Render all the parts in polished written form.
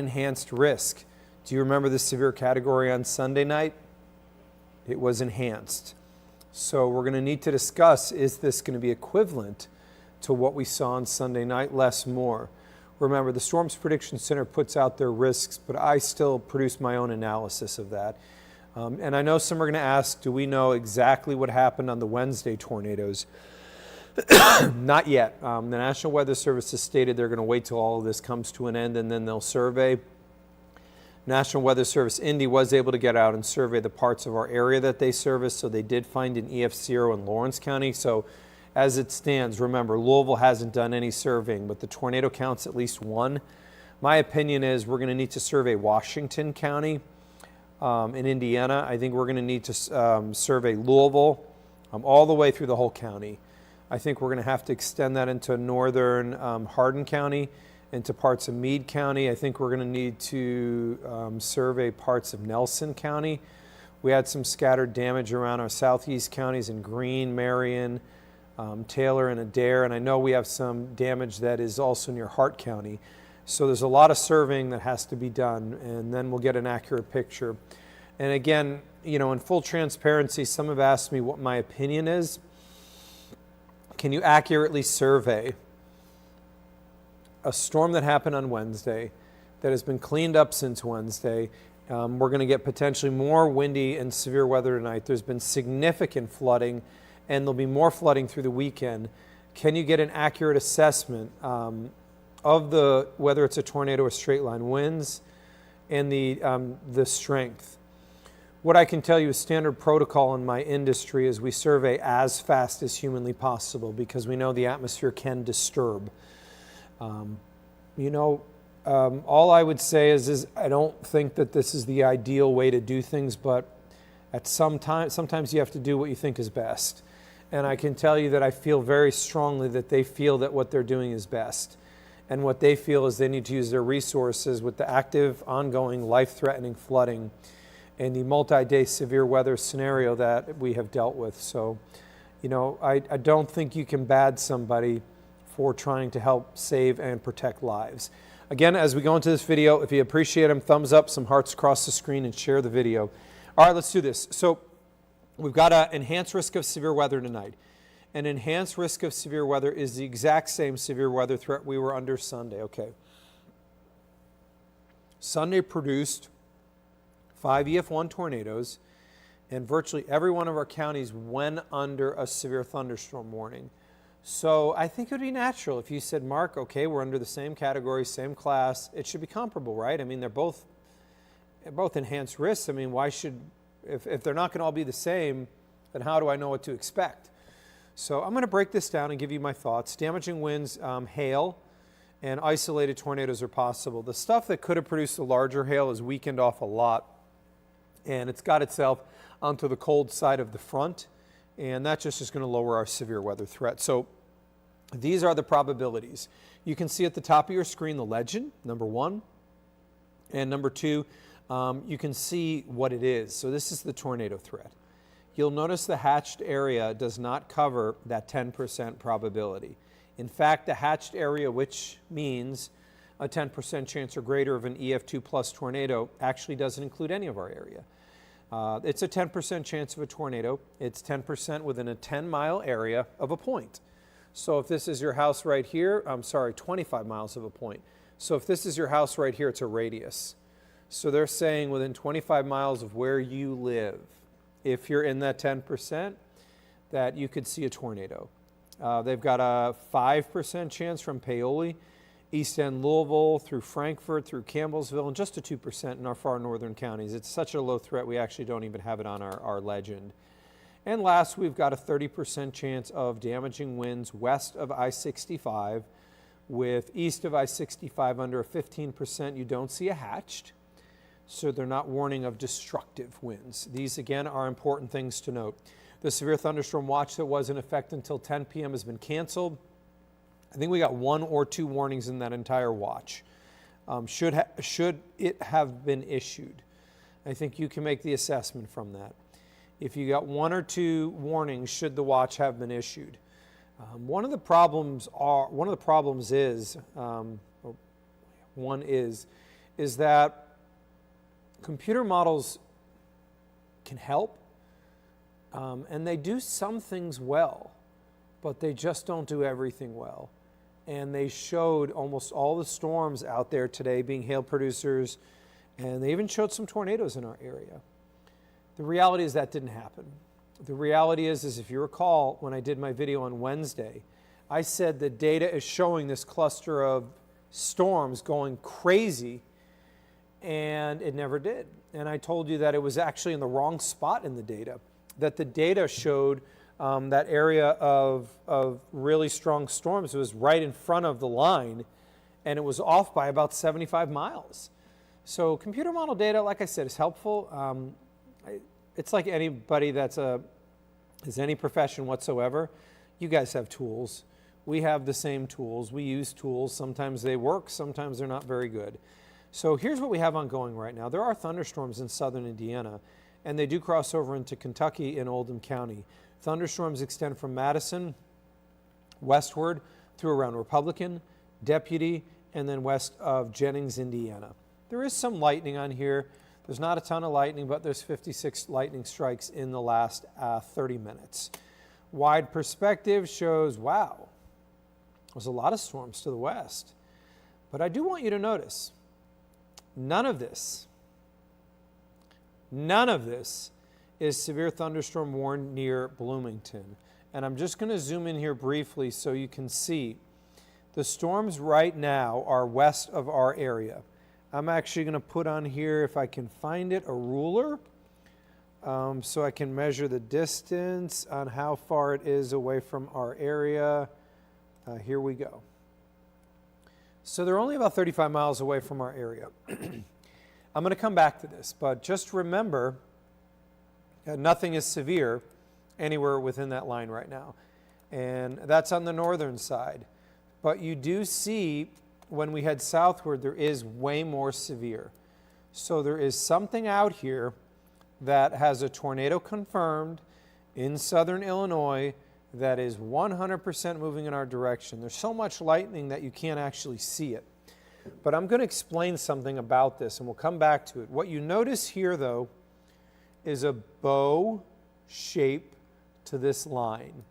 enhanced risk. Do you remember the severe category on Sunday night? It was enhanced. So we're going to need to discuss, is this going to be equivalent to what we saw on Sunday night, less, more? Remember, the Storms Prediction Center puts out their risks, but I still produce my own analysis of that. And I know some are going to ask, do we know exactly what happened on the Wednesday tornadoes? Not yet. The National Weather Service has stated they're going to wait till all of this comes to an end and then they'll survey. National Weather Service Indy was able to get out and survey the parts of our area that they service, so they did find an EF0 in Lawrence County. So as it stands, remember, Louisville hasn't done any surveying, but the tornado counts at least one. My opinion is we're going to need to survey Washington County in Indiana. I think we're going to need to survey Louisville all the way through the whole county. I think we're going to have to extend that into northern Hardin County, into parts of Meade County. I think we're going to need to survey parts of Nelson County. We had some scattered damage around our southeast counties in Greene, Marion, Taylor, and Adair, and I know we have some damage that is also near Hart County. So there's a lot of surveying that has to be done, and then we'll get an accurate picture. And again, you know, in full transparency, some have asked me what my opinion is. Can you accurately survey a storm that happened on Wednesday that has been cleaned up since Wednesday? We're going to get potentially more windy and severe weather tonight. There's been significant flooding, and there'll be more flooding through the weekend. Can you get an accurate assessment of whether it's a tornado or straight line winds and the strength? What I can tell you is standard protocol in my industry is we survey as fast as humanly possible because we know the atmosphere can disturb. All I would say is I don't think that this is the ideal way to do things, but sometimes you have to do what you think is best. And I can tell you that I feel very strongly that they feel that what they're doing is best. And what they feel is they need to use their resources with the active, ongoing, life-threatening flooding and the multi-day severe weather scenario that we have dealt with. So, you know, I don't think you can bad somebody for trying to help save and protect lives. Again, as we go into this video, if you appreciate them, thumbs up, some hearts across the screen, and share the video. All right, let's do this. So we've got an enhanced risk of severe weather tonight. An enhanced risk of severe weather is the exact same severe weather threat we were under Sunday. Okay. Sunday produced 5 EF1 tornadoes, and virtually every one of our counties went under a severe thunderstorm warning. So I think it would be natural if you said, Mark, okay, we're under the same category, same class. It should be comparable, right? I mean, they're both enhanced risks. I mean, why should, if they're not going to all be the same, then how do I know what to expect? So I'm going to break this down and give you my thoughts. Damaging winds, hail, and isolated tornadoes are possible. The stuff that could have produced the larger hail is weakened off a lot, and it's got itself onto the cold side of the front, and that just is going to lower our severe weather threat. So these are the probabilities. You can see at the top of your screen the legend, number 1, and number 2, you can see what it is. So this is the tornado threat. You'll notice the hatched area does not cover that 10% probability. In fact, the hatched area, which means a 10% chance or greater of an EF2 plus tornado, actually doesn't include any of our area. It's a 10% chance of a tornado. It's 10% within a 10-mile area of a point. So if this is your house right here, 25 miles of a point. So if this is your house right here, it's a radius. So they're saying within 25 miles of where you live, if you're in that 10%, that you could see a tornado. They've got a 5% chance from Paoli, East End, Louisville, through Frankfort, through Campbellsville, and just a 2% in our far northern counties. It's such a low threat, we actually don't even have it on our legend. And last, we've got a 30% chance of damaging winds west of I-65, with east of I-65 under a 15%. You don't see a hatched, so they're not warning of destructive winds. These, again, are important things to note. The severe thunderstorm watch that was in effect until 10 p.m. has been canceled. I think we got 1 or 2 warnings in that entire watch. Should it have been issued? I think you can make the assessment from that. If you got 1 or 2 warnings, should the watch have been issued? One of the problems is is that computer models can help, and they do some things well, but they just don't do everything well. And they showed almost all the storms out there today being hail producers, and they even showed some tornadoes in our area. The reality is that didn't happen. The reality is if you recall, when I did my video on Wednesday, I said the data is showing this cluster of storms going crazy, and it never did. And I told you that it was actually in the wrong spot in the data, that the data showed that area of really strong storms was right in front of the line, and it was off by about 75 miles. So computer model data, like I said, is helpful. It's like anybody that's is any profession whatsoever. You guys have tools. We have the same tools. We use tools. Sometimes they work, sometimes they're not very good. So here's what we have ongoing right now. There are thunderstorms in southern Indiana, and they do cross over into Kentucky and Oldham County. Thunderstorms extend from Madison westward through around Republican, Deputy, and then west of Jennings, Indiana. There is some lightning on here. There's not a ton of lightning, but there's 56 lightning strikes in the last 30 minutes. Wide perspective shows, wow, there's a lot of storms to the west. But I do want you to notice, none of this is severe thunderstorm warned near Bloomington. And I'm just going to zoom in here briefly so you can see. The storms right now are west of our area. I'm actually going to put on here, if I can find it, a ruler so I can measure the distance on how far it is away from our area. Here we go. So they're only about 35 miles away from our area. I'm going to come back to this, but just remember, nothing is severe anywhere within that line right now. And that's on the northern side. But you do see when we head southward, there is way more severe. So there is something out here that has a tornado confirmed in southern Illinois that is 100% moving in our direction. There's so much lightning that you can't actually see it. But I'm going to explain something about this, and we'll come back to it. What you notice here, though, is a bow shape to this line.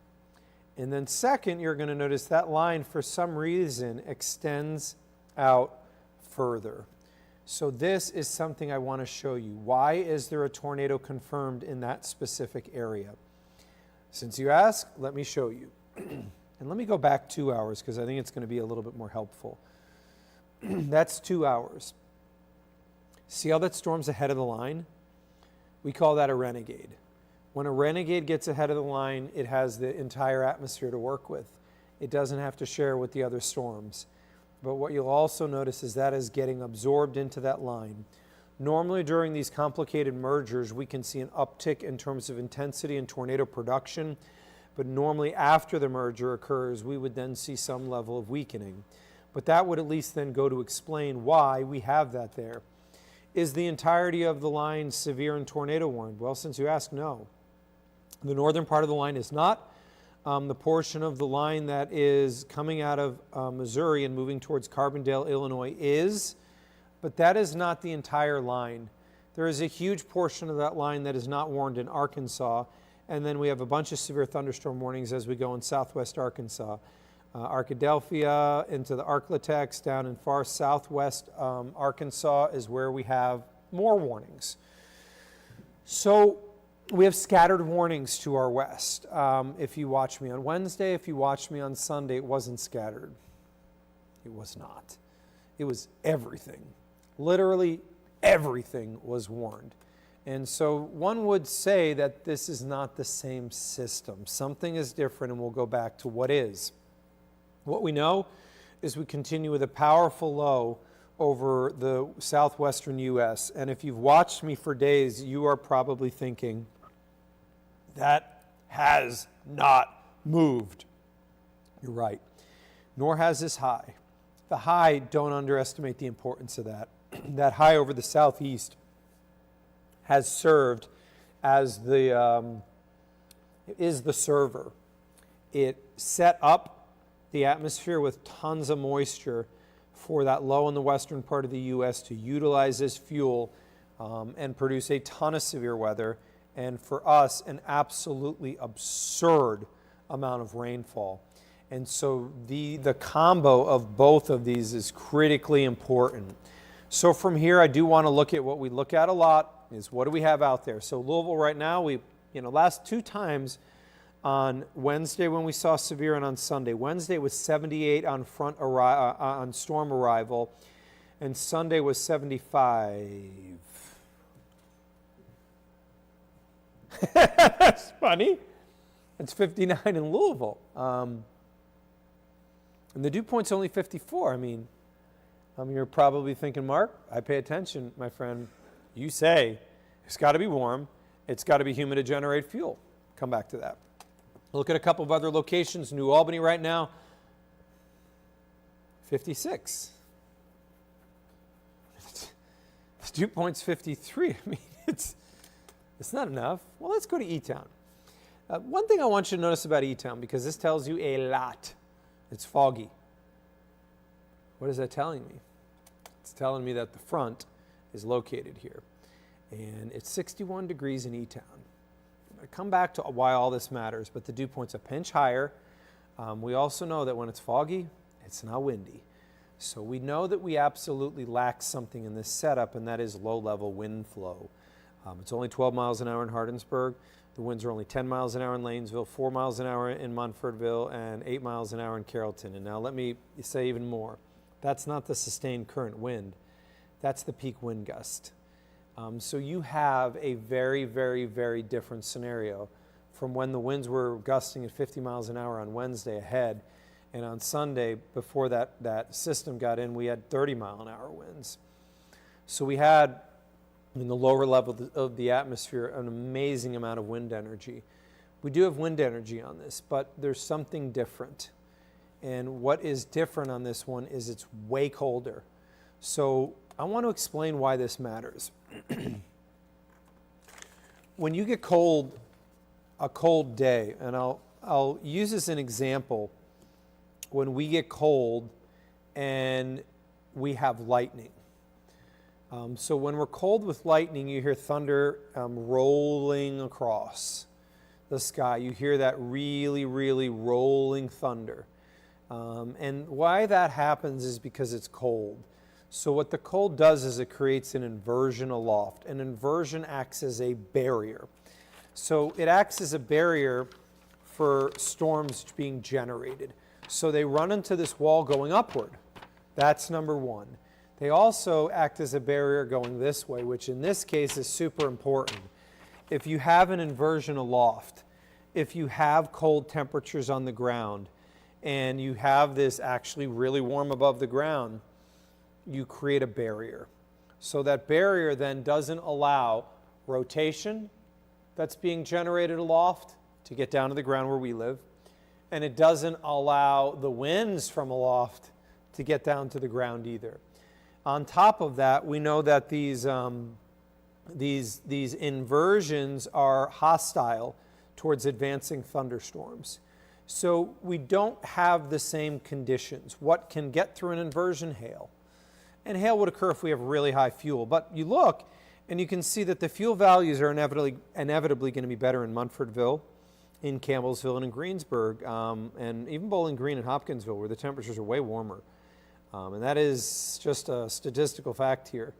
And then second, you're going to notice that line, for some reason, extends out further. So this is something I want to show you. Why is there a tornado confirmed in that specific area? Since you ask, let me show you. And let me go back 2 hours because I think it's going to be a little bit more helpful. That's 2 hours. See how that storm's ahead of the line? We call that a renegade. When a renegade gets ahead of the line, it has the entire atmosphere to work with. It doesn't have to share with the other storms. But what you'll also notice is that is getting absorbed into that line. Normally during these complicated mergers, we can see an uptick in terms of intensity and tornado production. But normally after the merger occurs, we would then see some level of weakening. But that would at least then go to explain why we have that there. Is the entirety of the line severe and tornado warned? Well, since you ask, no. The northern part of the line is not. The portion of the line that is coming out of Missouri and moving towards Carbondale, Illinois is, but that is not the entire line. There is a huge portion of that line that is not warned in Arkansas, and then we have a bunch of severe thunderstorm warnings as we go in southwest Arkansas. Arkadelphia into the Arklatex, down in far southwest Arkansas is where we have more warnings. So we have scattered warnings to our west. If you watch me on Wednesday, if you watch me on Sunday, it wasn't scattered. It was not. It was everything. Literally everything was warned. And so one would say that this is not the same system. Something is different, and we'll go back to what is. What we know is we continue with a powerful low over the southwestern U.S. And if you've watched me for days, you are probably thinking, that has not moved. You're right. Nor has this high. The high, don't underestimate the importance of that. That high over the southeast has served as the server. It set up the atmosphere with tons of moisture for that low in the western part of the U.S. to utilize this fuel and produce a ton of severe weather, and for us, an absolutely absurd amount of rainfall. And so the combo of both of these is critically important. So from here, I do want to look at what we look at a lot, is what do we have out there. So Louisville right now, we, last two times on Wednesday when we saw severe and on Sunday. Wednesday was 78 on on storm arrival, and Sunday was 75. That's funny. It's 59 in Louisville. And the dew point's only 54. I mean, you're probably thinking, Mark, I pay attention, my friend. You say it's got to be warm. It's got to be humid to generate fuel. Come back to that. Look at a couple of other locations. New Albany right now, 56. The dew point's 53. I mean, it's not enough. Well, let's go to E-Town. One thing I want you to notice about E-Town, because this tells you a lot. It's foggy. What is that telling me? It's telling me that the front is located here. And it's 61 degrees in E-Town. I'm going to come back to why all this matters, but the dew point's a pinch higher. We also know that when it's foggy, it's not windy. So we know that we absolutely lack something in this setup, and that is low-level wind flow. It's only 12 miles an hour in Hardinsburg. The winds are only 10 miles an hour in Lanesville, 4 miles an hour in Munfordville, and 8 miles an hour in Carrollton. And now let me say even more. That's not the sustained current wind. That's the peak wind gust. So you have a very, very, very different scenario from when the winds were gusting at 50 miles an hour on Wednesday ahead. And on Sunday, before that system got in, we had 30-mile-an-hour winds. So we had, in the lower level of the atmosphere, an amazing amount of wind energy. We do have wind energy on this, but there's something different. And what is different on this one is it's way colder. So I want to explain why this matters. When you get cold, a cold day, and I'll use this as an example, when we get cold and we have lightning. So when we're cold with lightning, you hear thunder rolling across the sky. You hear that really, really rolling thunder. And why that happens is because it's cold. So what the cold does is it creates an inversion aloft. An inversion acts as a barrier. So it acts as a barrier for storms being generated. So they run into this wall going upward. That's number one. They also act as a barrier going this way, which in this case is super important. If you have an inversion aloft, if you have cold temperatures on the ground, and you have this actually really warm above the ground, you create a barrier. So that barrier then doesn't allow rotation that's being generated aloft to get down to the ground where we live, and it doesn't allow the winds from aloft to get down to the ground either. On top of that, we know that these inversions are hostile towards advancing thunderstorms. So we don't have the same conditions. What can get through an inversion? Hail. And hail would occur if we have really high fuel. But you look, and you can see that the fuel values are inevitably going to be better in Munfordville, in Campbellsville, and in Greensburg, and even Bowling Green and Hopkinsville, where the temperatures are way warmer. And that is just a statistical fact here.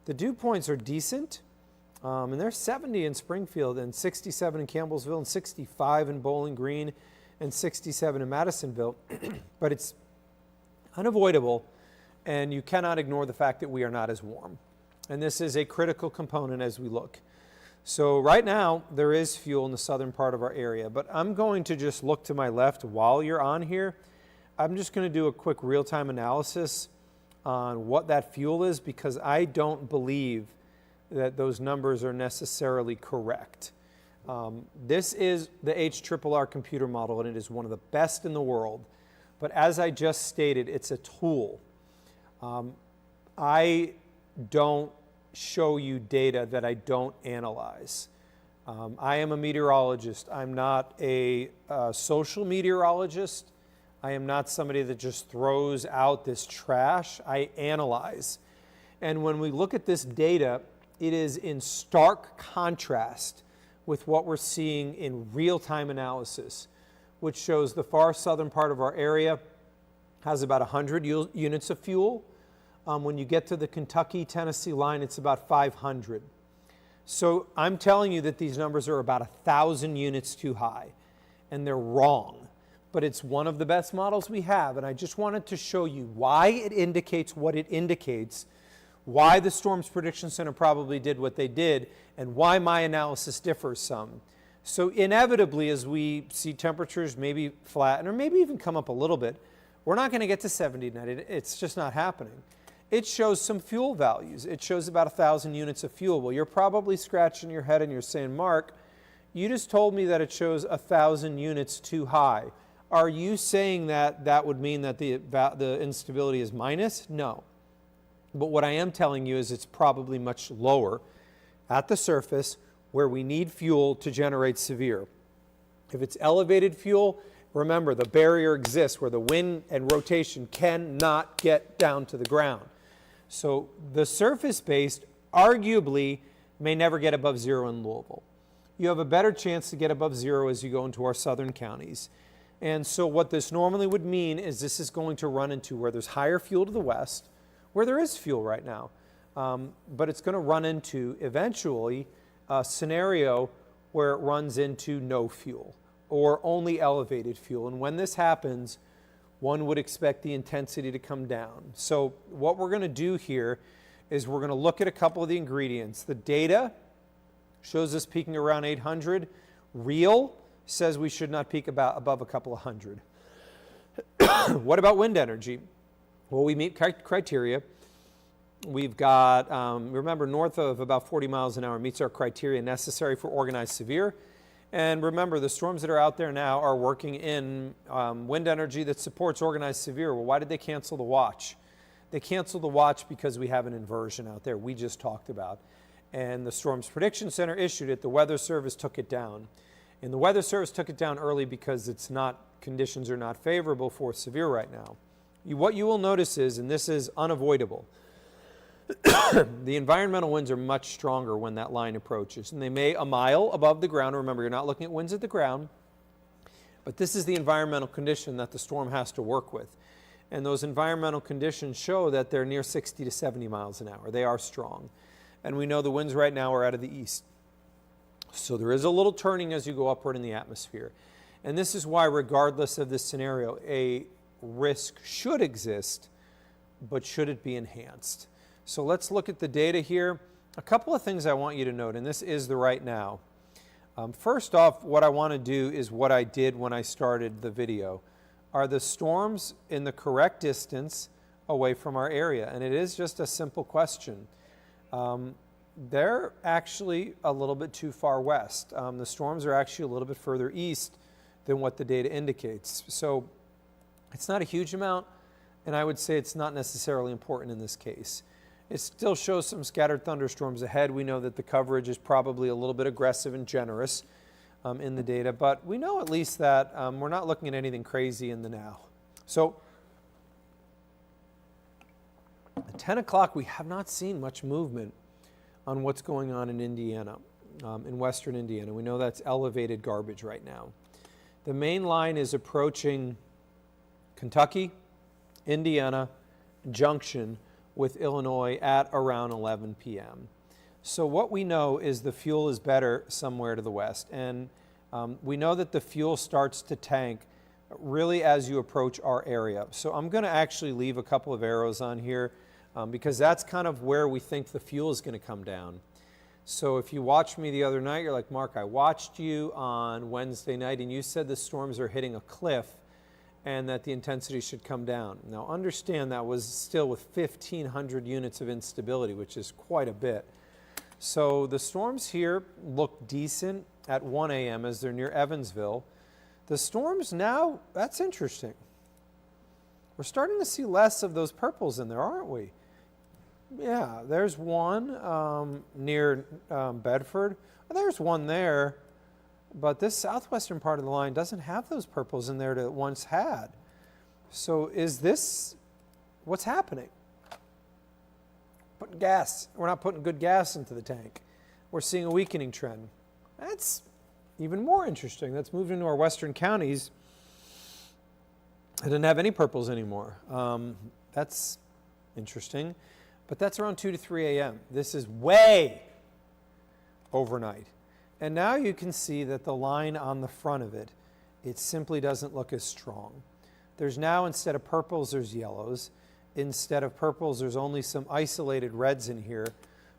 The dew points are decent, and they're 70 in Springfield, and 67 in Campbellsville, and 65 in Bowling Green, and 67 in Madisonville. But it's unavoidable, and you cannot ignore the fact that we are not as warm. And this is a critical component as we look. So right now, there is fuel in the southern part of our area, but I'm going to just look to my left while you're on here. I'm just going to do a quick real-time analysis on what that fuel is, because I don't believe that those numbers are necessarily correct. This is the HRRR computer model, and it is one of the best in the world. But as I just stated, it's a tool. I don't show you data that I don't analyze. I am a meteorologist. I'm not a social meteorologist. I am not somebody that just throws out this trash. I analyze. And when we look at this data, it is in stark contrast with what we're seeing in real-time analysis, which shows the far southern part of our area has about 100 units of fuel. When you get to the Kentucky-Tennessee line, it's about 500. So I'm telling you that these numbers are about 1,000 units too high, and they're wrong. But it's one of the best models we have, and I just wanted to show you why it indicates what it indicates, why the Storms Prediction Center probably did what they did, and why my analysis differs some. So inevitably, as we see temperatures maybe flatten or maybe even come up a little bit, we're not going to get to 70 tonight. It's just not happening. It shows some fuel values. It shows about 1,000 units of fuel. Well, you're probably scratching your head and you're saying, Mark, you just told me that it shows 1,000 units too high. Are you saying that that would mean that the instability is minus? No. But what I am telling you is it's probably much lower at the surface where we need fuel to generate severe. If it's elevated fuel, remember the barrier exists where the wind and rotation cannot get down to the ground. So the surface-based arguably may never get above zero in Louisville. You have a better chance to get above zero as you go into our southern counties. And so what this normally would mean is this is going to run into where there's higher fuel to the west, where there is fuel right now. But it's going to run into eventually a scenario where it runs into no fuel or only elevated fuel. And when this happens, one would expect the intensity to come down. So what we're going to do here is we're going to look at a couple of the ingredients. The data shows us peaking around 800. Real says we should not peak above a couple of hundred. What about wind energy? Well, we meet criteria. We've got, remember, north of about 40 miles an hour meets our criteria necessary for organized severe. And remember, the storms that are out there now are working in wind energy that supports organized severe. Well, why did they cancel the watch? They canceled the watch because we have an inversion out there we just talked about. And the Storms Prediction Center issued it. The Weather Service took it down. And the Weather Service took it down early because conditions are not favorable for severe right now. What you will notice is, and this is unavoidable, the environmental winds are much stronger when that line approaches. And they may a mile above the ground. Remember, you're not looking at winds at the ground. But this is the environmental condition that the storm has to work with. And those environmental conditions show that they're near 60 to 70 miles an hour. They are strong. And we know the winds right now are out of the east. So there is a little turning as you go upward in the atmosphere. And this is why, regardless of this scenario, a risk should exist, but should it be enhanced? So let's look at the data here. A couple of things I want you to note, and this is the right now. First off, what I want to do is what I did when I started the video. Are the storms in the correct distance away from our area? And it is just a simple question. They're actually a little bit too far west. The storms are actually a little bit further east than what the data indicates. So it's not a huge amount, and I would say it's not necessarily important in this case. It still shows some scattered thunderstorms ahead. We know that the coverage is probably a little bit aggressive and generous in the data, but we know at least that we're not looking at anything crazy in the now. So at 10 o'clock, we have not seen much movement on what's going on in Indiana, in western Indiana. We know that's elevated garbage right now. The main line is approaching Kentucky, Indiana, junction with Illinois at around 11 p.m. So what we know is the fuel is better somewhere to the west. And we know that the fuel starts to tank really as you approach our area. So I'm going to actually leave a couple of arrows on here because that's kind of where we think the fuel is going to come down. So if you watched me the other night, you're like, Mark, I watched you on Wednesday night and you said the storms are hitting a cliff and that the intensity should come down. Now understand that was still with 1,500 units of instability, which is quite a bit. So the storms here look decent at 1 a.m. as they're near Evansville. The storms now, that's interesting. We're starting to see less of those purples in there, aren't we? Yeah, there's one near Bedford. There's one there. But this southwestern part of the line doesn't have those purples in there that it once had. So is this what's happening? Putting gas. We're not putting good gas into the tank. We're seeing a weakening trend. That's even more interesting. That's moved into our western counties. I didn't have any purples anymore. That's interesting. But that's around 2 to 3 a.m. This is way overnight. And now you can see that the line on the front of it, it simply doesn't look as strong. There's now, instead of purples, there's yellows. Instead of purples, there's only some isolated reds in here.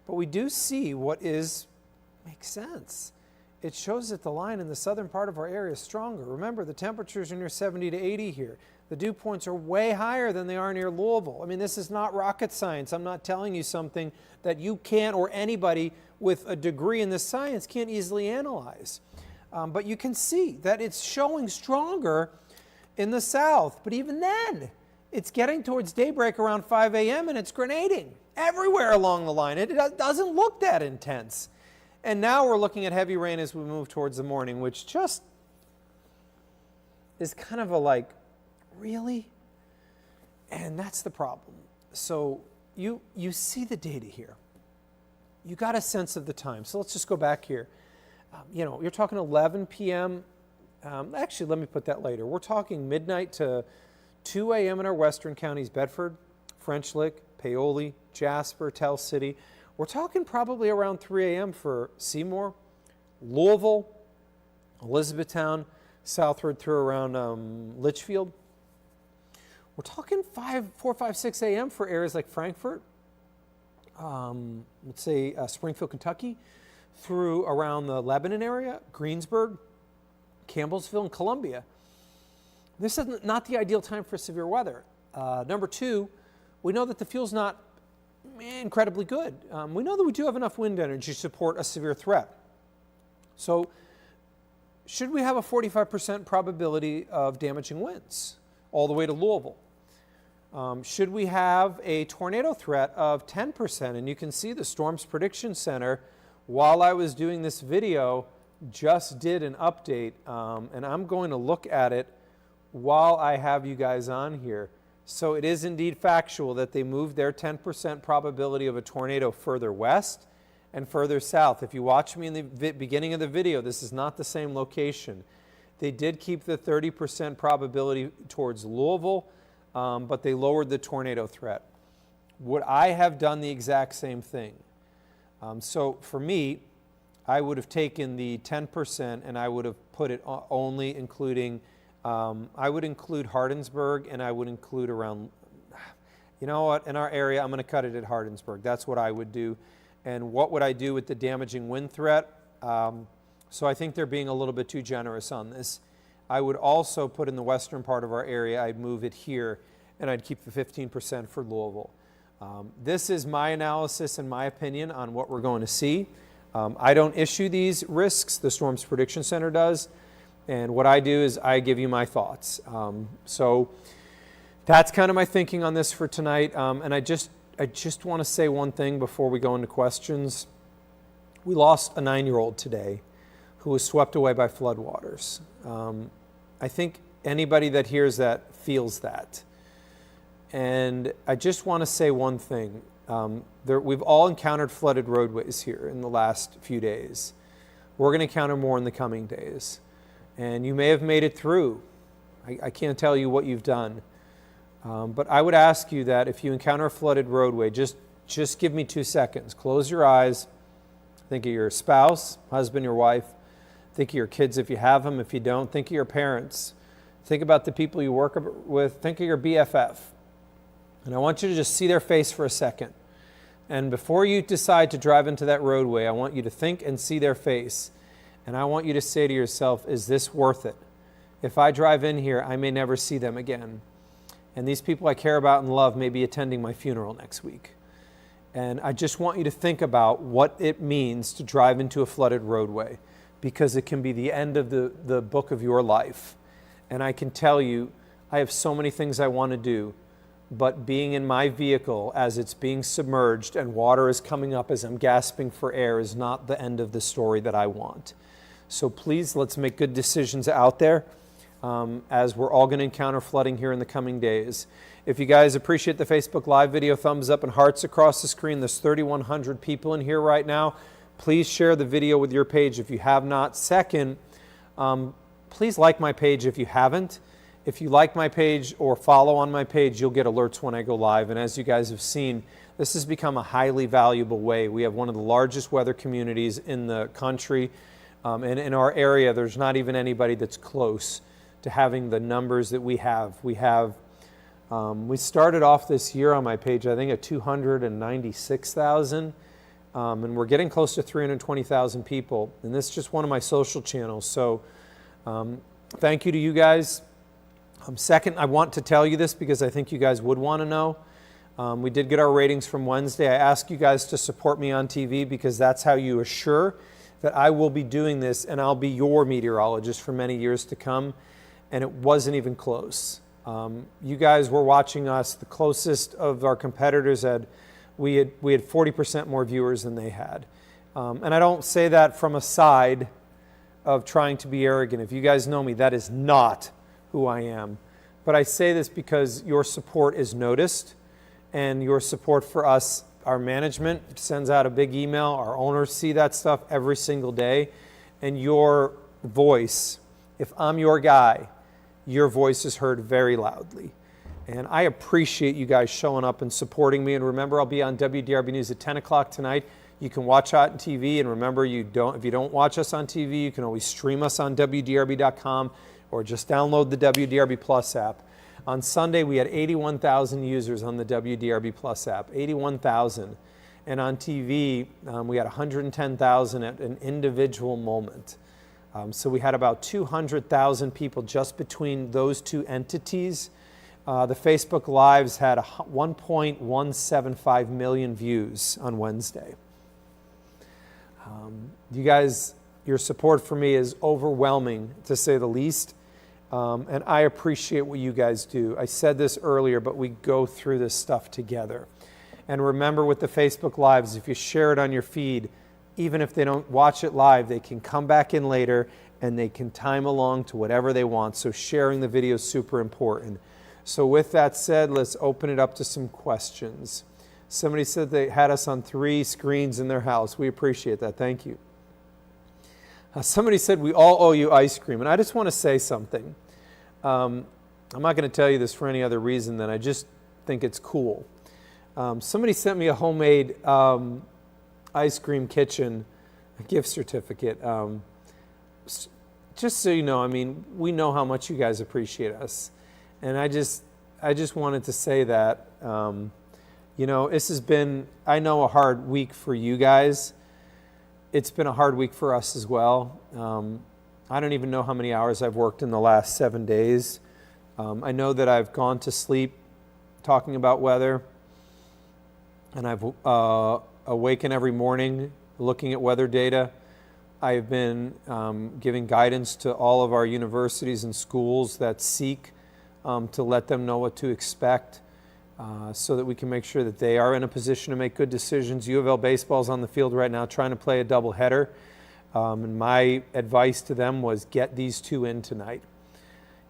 But we do see what makes sense. It shows that the line in the southern part of our area is stronger. Remember, the temperatures are near 70 to 80 here. The dew points are way higher than they are near Louisville. I mean, this is not rocket science. I'm not telling you something that you can't, or anybody with a degree in this science can't easily analyze. But you can see that it's showing stronger in the south. But even then, it's getting towards daybreak around 5 a.m. and it's grenading everywhere along the line. It doesn't look that intense. And now we're looking at heavy rain as we move towards the morning, which just is kind of a like, really? And that's the problem. So you see the data here. You got a sense of the time. So let's just go back here. You're talking 11 p.m. Actually, let me put that later. We're talking midnight to 2 a.m. in our western counties: Bedford, French Lick, Paoli, Jasper, Tell City. We're talking probably around 3 a.m. for Seymour, Louisville, Elizabethtown, southward through around Litchfield. We're talking 4, 5, 6 a.m. for areas like Frankfort, let's say Springfield, Kentucky, through around the Lebanon area, Greensburg, Campbellsville, and Columbia. This is not the ideal time for severe weather. Number two, we know that the fuel's not incredibly good. We know that we do have enough wind energy to support a severe threat. So should we have a 45% probability of damaging winds all the way to Louisville? Should we have a tornado threat of 10%? And you can see the Storms Prediction Center, while I was doing this video, just did an update. And I'm going to look at it while I have you guys on here. So it is indeed factual that they moved their 10% probability of a tornado further west and further south. If you watch me in the beginning of the video, this is not the same location. They did keep the 30% probability towards Louisville, but they lowered the tornado threat. Would I have done the exact same thing? So for me, I would have taken the 10% and I would have put it only including, I would include Hardinsburg, and I would include around, you know what, in our area, I'm going to cut it at Hardinsburg. That's what I would do. And what would I do with the damaging wind threat? So I think they're being a little bit too generous on this. I would also put in the western part of our area, I'd move it here, and I'd keep the 15% for Louisville. This is my analysis and my opinion on what we're going to see. I don't issue these risks, the Storms Prediction Center does, and what I do is I give you my thoughts. So that's kind of my thinking on this for tonight, and I just want to say one thing before we go into questions. We lost a 9-year-old today who was swept away by floodwaters. I think anybody that hears that feels that. And I just want to say one thing. We've all encountered flooded roadways here in the last few days. We're going to encounter more in the coming days. And you may have made it through. I can't tell you what you've done. But I would ask you that if you encounter a flooded roadway, just give me 2 seconds. Close your eyes. Think of your spouse, husband, your wife. Think of your kids if you have them. If you don't, think of your parents. Think about the people you work with. Think of your BFF. And I want you to just see their face for a second. And before you decide to drive into that roadway, I want you to think and see their face. And I want you to say to yourself, is this worth it? If I drive in here, I may never see them again. And these people I care about and love may be attending my funeral next week. And I just want you to think about what it means to drive into a flooded roadway, because it can be the end of the book of your life. And I can tell you, I have so many things I want to do, but being in my vehicle as it's being submerged and water is coming up as I'm gasping for air is not the end of the story that I want. So please, let's make good decisions out there. as we're all going to encounter flooding here in the coming days. If you guys appreciate the Facebook Live video, thumbs up and hearts across the screen. There's 3,100 people in here right now. Please share the video with your page if you have not. Second, please like my page if you haven't. If you like my page or follow on my page, you'll get alerts when I go live. And as you guys have seen, this has become a highly valuable way. We have one of the largest weather communities in the country. And in our area, there's not even anybody that's close to having the numbers that we have. We started off this year on my page, I think, at 296,000. And we're getting close to 320,000 people. And this is just one of my social channels. So thank you to you guys. Second, I want to tell you this because I think you guys would want to know. We did get our ratings from Wednesday. I ask you guys to support me on TV because that's how you assure that I will be doing this and I'll be your meteorologist for many years to come. And it wasn't even close. You guys were watching us. The closest of our competitors we had 40% more viewers than they had. And I don't say that from a side of trying to be arrogant. If you guys know me, that is not who I am. But I say this because your support is noticed, and your support for us, our management sends out a big email, our owners see that stuff every single day, and your voice, if I'm your guy, your voice is heard very loudly. And I appreciate you guys showing up and supporting me. And remember, I'll be on WDRB News at 10 o'clock tonight. You can watch out on TV, and remember, if you don't watch us on TV, you can always stream us on WDRB.com or just download the WDRB Plus app. On Sunday, we had 81,000 users on the WDRB Plus app, 81,000. And on TV, we had 110,000 at an individual moment. So we had about 200,000 people just between those two entities. The Facebook Lives had 1.175 million views on Wednesday. You guys, your support for me is overwhelming, to say the least. And I appreciate what you guys do. I said this earlier, but we go through this stuff together. And remember, with the Facebook Lives, if you share it on your feed, even if they don't watch it live, they can come back in later and they can time along to whatever they want. So sharing the video is super important. So with that said, let's open it up to some questions. Somebody said they had us on 3 screens in their house. We appreciate that. Thank you. Somebody said we all owe you ice cream. And I just want to say something. I'm not going to tell you this for any other reason than I just think it's cool. Somebody sent me a homemade ice cream kitchen gift certificate. Just so you know, I mean, we know how much you guys appreciate us. And I just wanted to say that, you know, this has been, I know, a hard week for you guys. It's been a hard week for us as well. I don't even know how many hours I've worked in the last 7 days. I know that I've gone to sleep talking about weather, and I've awakened every morning looking at weather data. I've been giving guidance to all of our universities and schools that seek to let them know what to expect so that we can make sure that they are in a position to make good decisions. U of L baseball's on the field right now trying to play a doubleheader. And my advice to them was get these 2 in tonight.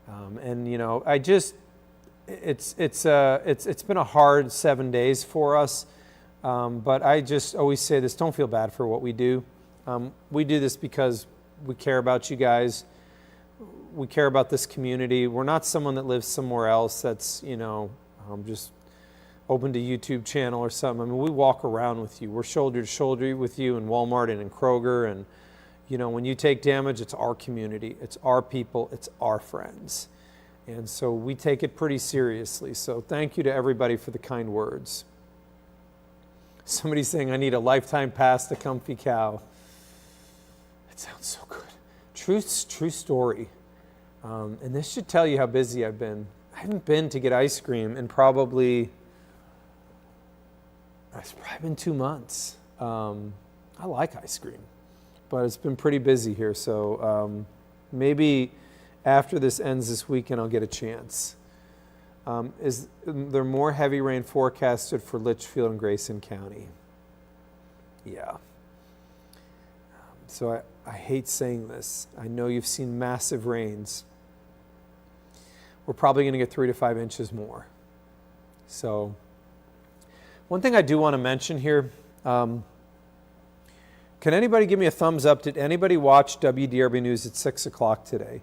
And you know, it's been a hard 7 days for us. But I just always say this: don't feel bad for what we do. We do this because we care about you guys. We care about this community. We're not someone that lives somewhere else that's, you know, just opened a YouTube channel or something. I mean, we walk around with you. We're shoulder to shoulder with you in Walmart and in Kroger. And, you know, when you take damage, it's our community. It's our people. It's our friends. And so we take it pretty seriously. So thank you to everybody for the kind words. Somebody's saying, I need a lifetime pass to Comfy Cow. That sounds so good. True story. And this should tell you how busy I've been. I haven't been to get ice cream in it's probably been 2 months. I like ice cream, but it's been pretty busy here. So maybe after this ends this weekend, I'll get a chance. Is there more heavy rain forecasted for Litchfield and Grayson County? Yeah. So I hate saying this. I know you've seen massive rains. we're probably going to get 3 to 5 inches more. So one thing I do want to mention here, can anybody give me a thumbs up? Did anybody watch WDRB News at 6 o'clock today?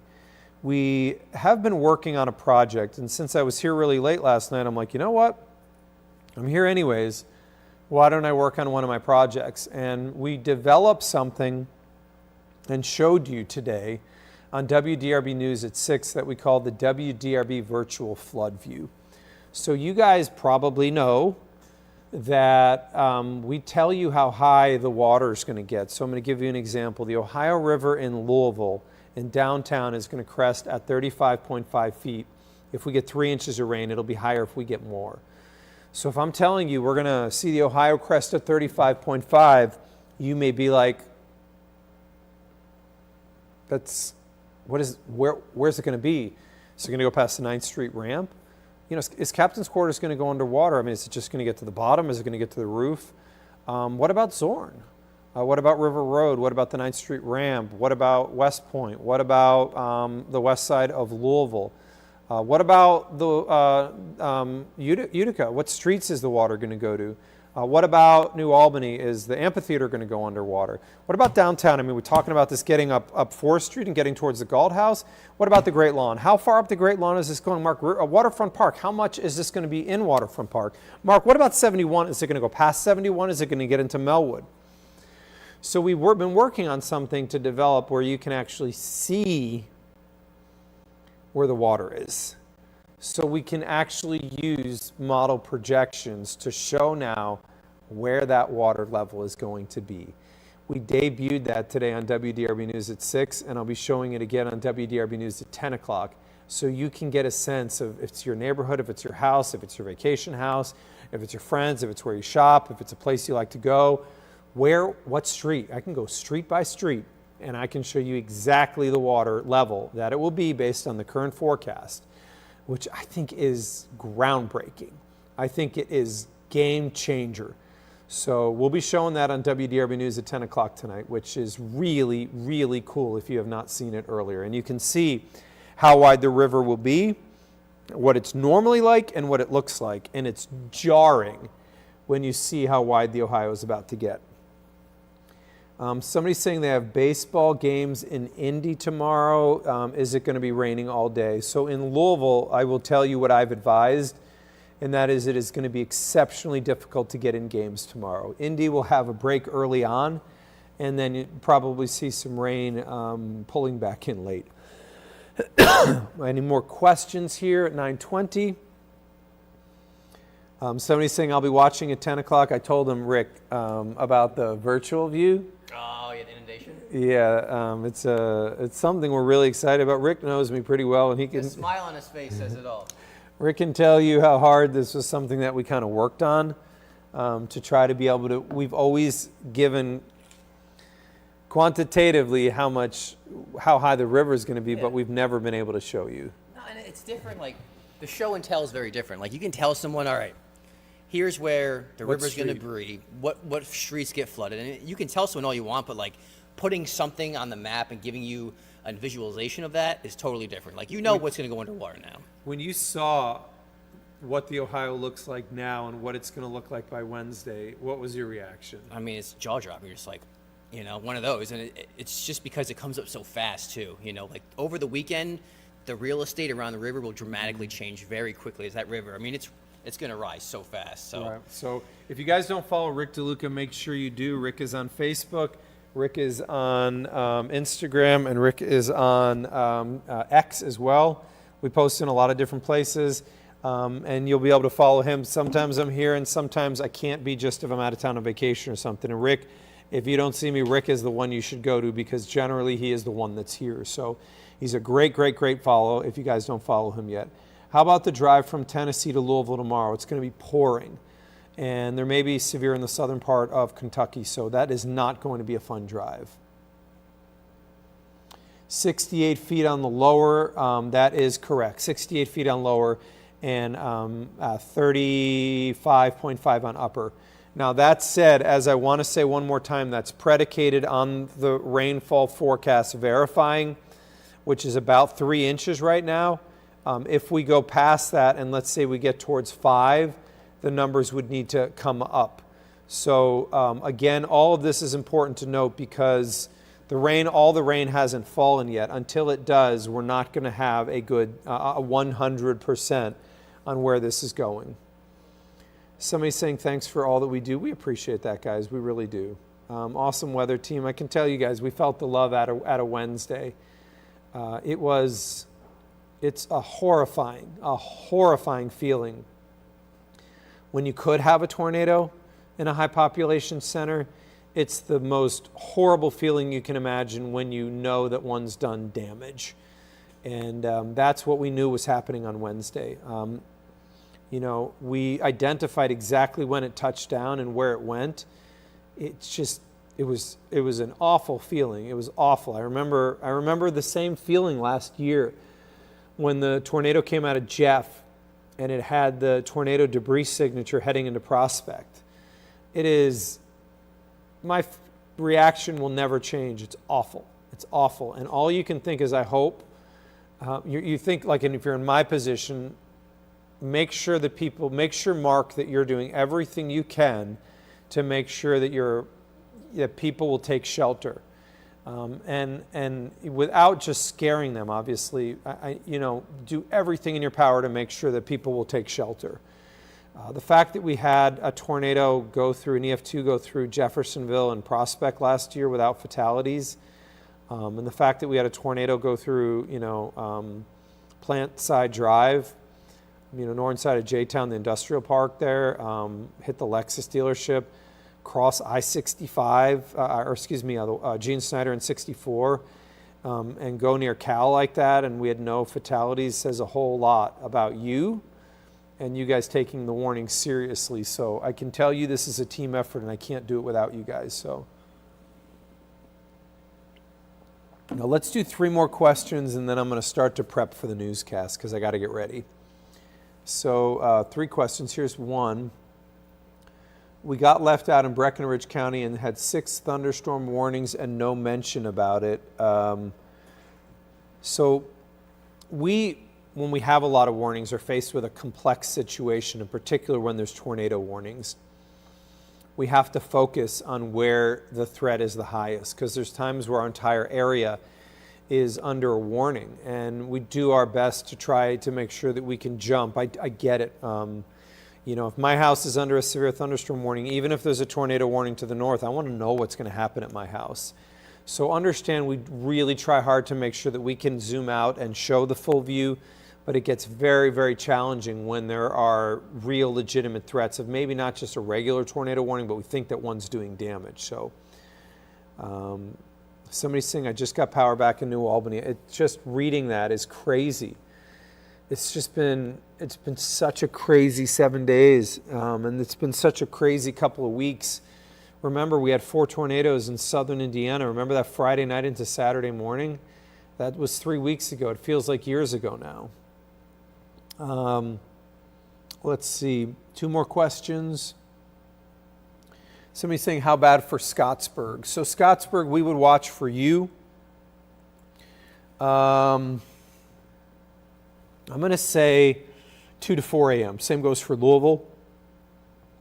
We have been working on a project, and since I was here really late last night, I'm like, you know what? I'm here anyways. Why don't I work on one of my projects? And we developed something and showed you today on WDRB News at 6 that we call the WDRB Virtual Flood View. So you guys probably know that we tell you how high the water is going to get. So I'm going to give you an example. The Ohio River in Louisville in downtown is going to crest at 35.5 feet. If we get 3 inches of rain, it'll be higher if we get more. So if I'm telling you we're going to see the Ohio crest at 35.5, you may be like, where's it going to be? Is it going to go past the 9th Street ramp? You know, is Captain's Quarters going to go underwater? I mean, is it just going to get to the bottom? Is it going to get to the roof? What about Zorn? What about River Road? What about the 9th Street ramp? What about West Point? What about the west side of Louisville? What about the Utica? What streets is the water going to go to? What about New Albany? Is the amphitheater going to go underwater? What about downtown? I mean, we're talking about this getting up 4th Street and getting towards the Galt House. What about the Great Lawn? How far up the Great Lawn is this going, Mark? Waterfront Park, how much is this going to be in Waterfront Park? Mark, what about 71? Is it going to go past 71? Is it going to get into Melwood? So we've been working on something to develop where you can actually see where the water is. So we can actually use model projections to show now where that water level is going to be. We debuted that today on WDRB News at 6, and I'll be showing it again on WDRB News at 10 o'clock. So you can get a sense of if it's your neighborhood, if it's your house, if it's your vacation house, if it's your friends, if it's where you shop, if it's a place you like to go, what street. I can go street by street, and I can show you exactly the water level that it will be based on the current forecast, which I think is groundbreaking. I think it is game changer. So we'll be showing that on WDRB News at 10 o'clock tonight, which is really, really cool if you have not seen it earlier. And you can see how wide the river will be, what it's normally like, and what it looks like. And it's jarring when you see how wide the Ohio is about to get. Somebody's saying they have baseball games in Indy tomorrow. Is it going to be raining all day? So in Louisville, I will tell you what I've advised, and that is it is going to be exceptionally difficult to get in games tomorrow. Indy will have a break early on, and then you probably see some rain pulling back in late. Any more questions here at 9:20? Somebody's saying I'll be watching at 10 o'clock. I told him, Rick, about the virtual view. Oh, yeah, the inundation? Yeah, it's something we're really excited about. Rick knows me pretty well, and he can... The smile on his face says it all. Rick can tell you how hard this was something that we kind of worked on to try to be able to... We've always given quantitatively how high the river is going to be, but we've never been able to show you. No, and it's different. Like, the show and tell is very different. Like, you can tell someone, all right, here's where the river's going to breed, what streets get flooded. And you can tell someone all you want, but like putting something on the map and giving you a visualization of that is totally different. Like, you know what's going to go underwater now. When you saw what the Ohio looks like now and what it's going to look like by Wednesday, what was your reaction? I mean, it's jaw-dropping. You're just like, you know, one of those. And it's just because it comes up so fast, too. You know, like over the weekend, the real estate around the river will dramatically change very quickly as that river. I mean, it's going to rise so fast. So. Right. So if you guys don't follow Rick DeLuca, make sure you do. Rick is on Facebook, Rick is on Instagram, and Rick is on X as well. We post in a lot of different places, and you'll be able to follow him. Sometimes I'm here, and sometimes I can't be just if I'm out of town on vacation or something. And Rick, if you don't see me, Rick is the one you should go to because generally he is the one that's here. So he's a great, great, great follow if you guys don't follow him yet. How about the drive from Tennessee to Louisville tomorrow? It's going to be pouring, and there may be severe in the southern part of Kentucky, so that is not going to be a fun drive. 68 feet on the lower, that is correct. 68 feet on lower and 35.5 on upper. Now that said, as I want to say one more time, that's predicated on the rainfall forecast verifying, which is about 3 inches right now. If we go past that and let's say we get towards 5, the numbers would need to come up. So again, all of this is important to note because all the rain hasn't fallen yet. Until it does, we're not going to have a good 100% on where this is going. Somebody's saying thanks for all that we do. We appreciate that, guys. We really do. Awesome weather team. I can tell you guys, we felt the love at a Wednesday. It's a horrifying feeling when you could have a tornado in a high population center. It's the most horrible feeling you can imagine when you know that one's done damage. And that's what we knew was happening on Wednesday. We identified exactly when it touched down and where it went. It was an awful feeling. It was awful. I remember the same feeling last year when the tornado came out of Jeff and it had the tornado debris signature heading into Prospect. My reaction will never change. It's awful. It's awful. And all you can think is, I hope, you think like, and if you're in my position, make sure, Mark, that you're doing everything you can to make sure that people will take shelter. And without just scaring them, obviously, do everything in your power to make sure that people will take shelter. The fact that we had a tornado an EF2 go through Jeffersonville and Prospect last year without fatalities, and the fact that we had a tornado go through, Plant Side Drive, north side of J-Town, the industrial park there, hit the Lexus dealership, cross I-65, Gene Snyder and 64, and go near Cal like that, and we had no fatalities, says a whole lot about you and you guys taking the warning seriously. So I can tell you this is a team effort, and I can't do it without you guys. So now let's do 3 more questions, and then I'm going to start to prep for the newscast because I got to get ready. So 3 questions. Here's one. We got left out in Breckenridge County and had 6 thunderstorm warnings and no mention about it. When we have a lot of warnings, are faced with a complex situation, in particular when there's tornado warnings. We have to focus on where the threat is the highest, because there's times where our entire area is under a warning, and we do our best to try to make sure that we can jump. I get it. If my house is under a severe thunderstorm warning, even if there's a tornado warning to the north, I want to know what's going to happen at my house. So understand, we really try hard to make sure that we can zoom out and show the full view, but it gets very, very challenging when there are real legitimate threats of maybe not just a regular tornado warning, but we think that one's doing damage. So somebody's saying, I just got power back in New Albany. Just reading that is crazy. It's been such a crazy 7 days, and it's been such a crazy couple of weeks. Remember, we had 4 tornadoes in southern Indiana. Remember that Friday night into Saturday morning? That was 3 weeks ago. It feels like years ago now. Let's see, 2 more questions. Somebody's saying, how bad for Scottsburg? So Scottsburg, we would watch for you. I'm going to say 2 to 4 a.m. Same goes for Louisville.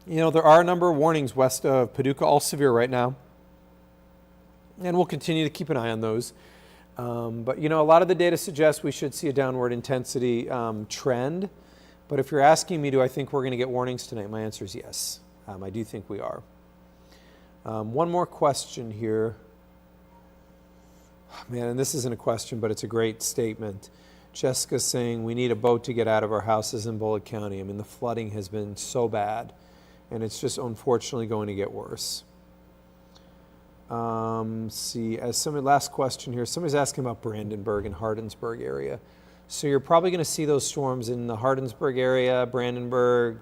There are a number of warnings west of Paducah, all severe right now. And we'll continue to keep an eye on those. But a lot of the data suggests we should see a downward intensity trend. But if you're asking me, do I think we're going to get warnings tonight? My answer is yes. I do think we are. One more question here. Man, and this isn't a question, but it's a great statement. Jessica's saying we need a boat to get out of our houses in Bullitt County. I mean, the flooding has been so bad, and it's just unfortunately going to get worse. Last question here. Somebody's asking about Brandenburg and Hardinsburg area. So you're probably going to see those storms in the Hardinsburg area, Brandenburg.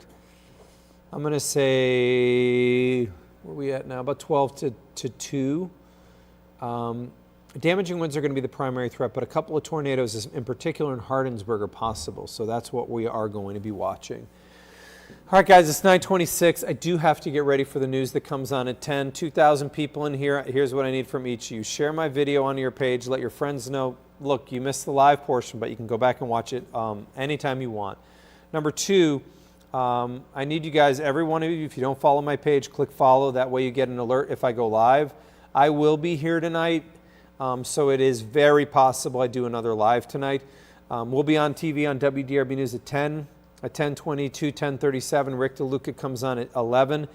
I'm going to say, where are we at now? About 12 to 2. Damaging winds are going to be the primary threat, but a couple of tornadoes, in particular in Hardinsburg, are possible. So that's what we are going to be watching. All right, guys, it's 9:26. I do have to get ready for the news that comes on at 10. 2,000 people in here. Here's what I need from each of you. Share my video on your page. Let your friends know, look, you missed the live portion, but you can go back and watch it anytime you want. Number 2, I need you guys, every one of you, if you don't follow my page, click follow. That way you get an alert if I go live. I will be here tonight, so it is very possible I do another live tonight. We'll be on TV on WDRB News at 10. At 10:22, 10:37, Rick DeLuca comes on at 11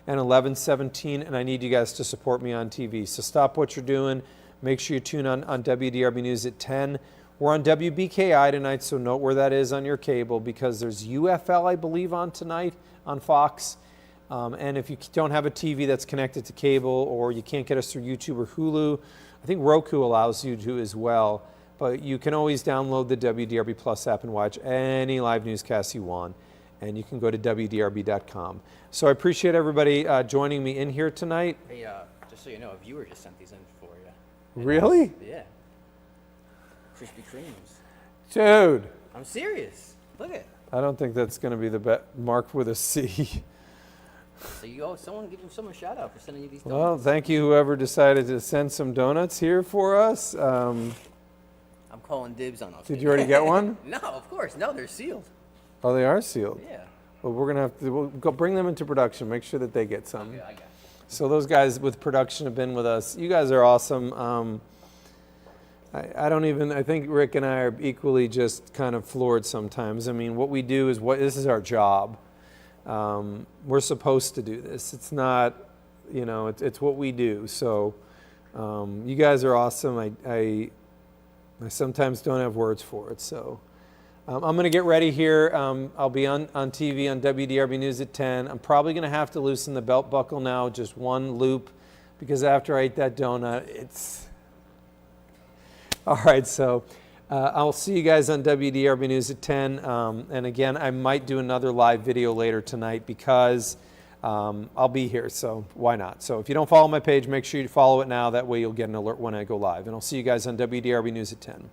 and 11:17, and I need you guys to support me on TV. So stop what you're doing. Make sure you tune on WDRB News at 10. We're on WBKI tonight, so note where that is on your cable, because there's UFL, I believe, on tonight on Fox. And if you don't have a TV that's connected to cable, or you can't get us through YouTube or Hulu, I think Roku allows you to as well. But you can always download the WDRB Plus app and watch any live newscasts you want. And you can go to WDRB.com. So I appreciate everybody joining me in here tonight. Hey, just so you know, a viewer just sent these in for you. Really? Yeah. Krispy Kremes. Dude. I'm serious. Look at it. I don't think that's going to be the Mark with a C. So you owe someone, give someone a shout out for sending you these donuts. Well, thank you whoever decided to send some donuts here for us. I'm calling dibs on those. Did you already get one? No, of course. No, they're sealed. Oh, they are sealed? Yeah. Well, we're going to have to we'll go bring them into production. Make sure that they get some. Okay, I got you. So those guys with production have been with us. You guys are awesome. I think Rick and I are equally just kind of floored sometimes. I mean, what we do is this is our job. We're supposed to do this. It's not, it's what we do. So you guys are awesome. I sometimes don't have words for it. So I'm going to get ready here. I'll be on TV on WDRB News at 10. I'm probably going to have to loosen the belt buckle now, just one loop, because after I ate that donut, it's... All right, so I'll see you guys on WDRB News at 10. And again, I might do another live video later tonight because I'll be here, so why not? So if you don't follow my page, make sure you follow it now. That way you'll get an alert when I go live. And I'll see you guys on WDRB News at 10.